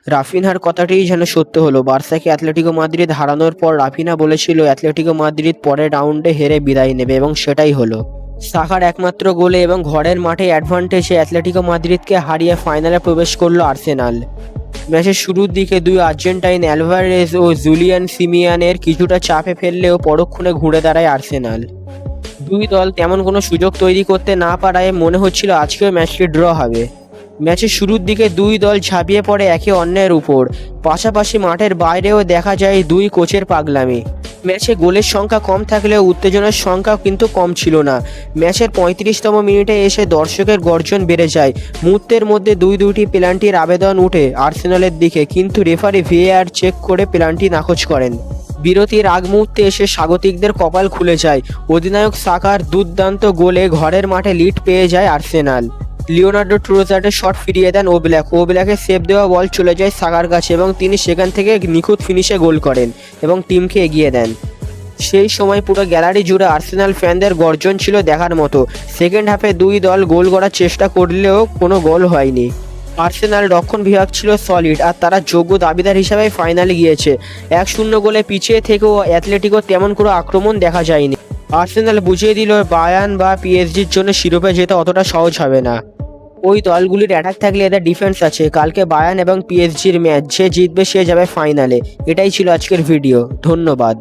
রাফিনহার কথাটিই যেন সত্য হলো। বার্সাকে অ্যাটলেটিকো মাদ্রিদ হারানোর পর রাফিনহা বলেছিল অ্যাটলেটিকো মাদ্রিদ পরের রাউন্ডে হেরে বিদায় নেবে, এবং সেটাই হলো। সাকার একমাত্র গোলে এবং ঘরের মাঠে অ্যাডভান্টেজে অ্যাটলেটিকো মাদ্রিদকে হারিয়ে ফাইনালে প্রবেশ করলো আর্সেনাল। ম্যাচের শুরুর দিকে দুই আর্জেন্টাইন অ্যালভারেজ ও জুলিয়ান সিমিয়ানের কিছুটা চাপে ফেললেও পরক্ষণে ঘুরে দাঁড়ায় আর্সেনাল। দুই দল তেমন কোনো সুযোগ তৈরি করতে না পারায় মনে হচ্ছিল আজকেও ম্যাচটি ড্র হবে। ম্যাচের শুরুর দিকে দুই দল ঝাঁপিয়ে পড়ে একে অন্যের উপর, পাশাপাশি মাঠের বাইরেও দেখা যায় দুই কোচের পাগলামি। ম্যাচে গোলের সংখ্যা কম থাকলেও উত্তেজনার সংখ্যা কিন্তু কম ছিল না। ম্যাচের 35তম মিনিটে এসে দর্শকের গর্জন বেড়ে যায়। মুহূর্তের মধ্যে দুইটি পেনাল্টির আবেদন উঠে আর্সেনালের দিকে, কিন্তু রেফারি ভিএআর চেক করে পেনাল্টি নাকচ করেন। বিরতির আগ মুহূর্তে এসে স্বাগতিকদের কপাল খুলে যায়। অধিনায়ক সাকার দুর্দান্ত গোলে ঘরের মাঠে লিড পেয়ে যায় আর্সেনাল। লিওনার্দো ট্রোজার্ডের শট ফিরিয়ে দেন ওব্লাকের সেভ দেওয়া বল চলে যায় সাকার কাছে এবং তিনি সেখান থেকে নিখুঁত ফিনিশে গোল করেন এবং টিমকে এগিয়ে দেন। সেই সময় পুরো গ্যালারি জুড়ে আর্সেনাল ফ্যানদের গর্জন ছিল দেখার মতো। সেকেন্ড হাফে দুই দল গোল করার চেষ্টা করলেও কোনো গোল হয়নি। আর্সেনাল রক্ষণ বিভাগ ছিল সলিড, আর তারা যোগ্য দাবিদার হিসাবে ফাইনালে গিয়েছে। 1-0 গোলে পিছিয়ে থেকেও অ্যাথলেটিকো তেমন কোনো আক্রমণ দেখা যায়নি। আর্সেনাল বুঝিয়ে দিল বায়ার্ন বা পিএসজির জন্য শিরোপা জেতা অতটা সহজ হবে না। ওই দলগুলির অ্যাটাক থাকলে এদের ডিফেন্স আছে। কালকে বায়ার্ন এবং পিএসজির ম্যাচ, যে জিতবে সে যাবে ফাইনালে। এটাই ছিল আজকের ভিডিও। ধন্যবাদ।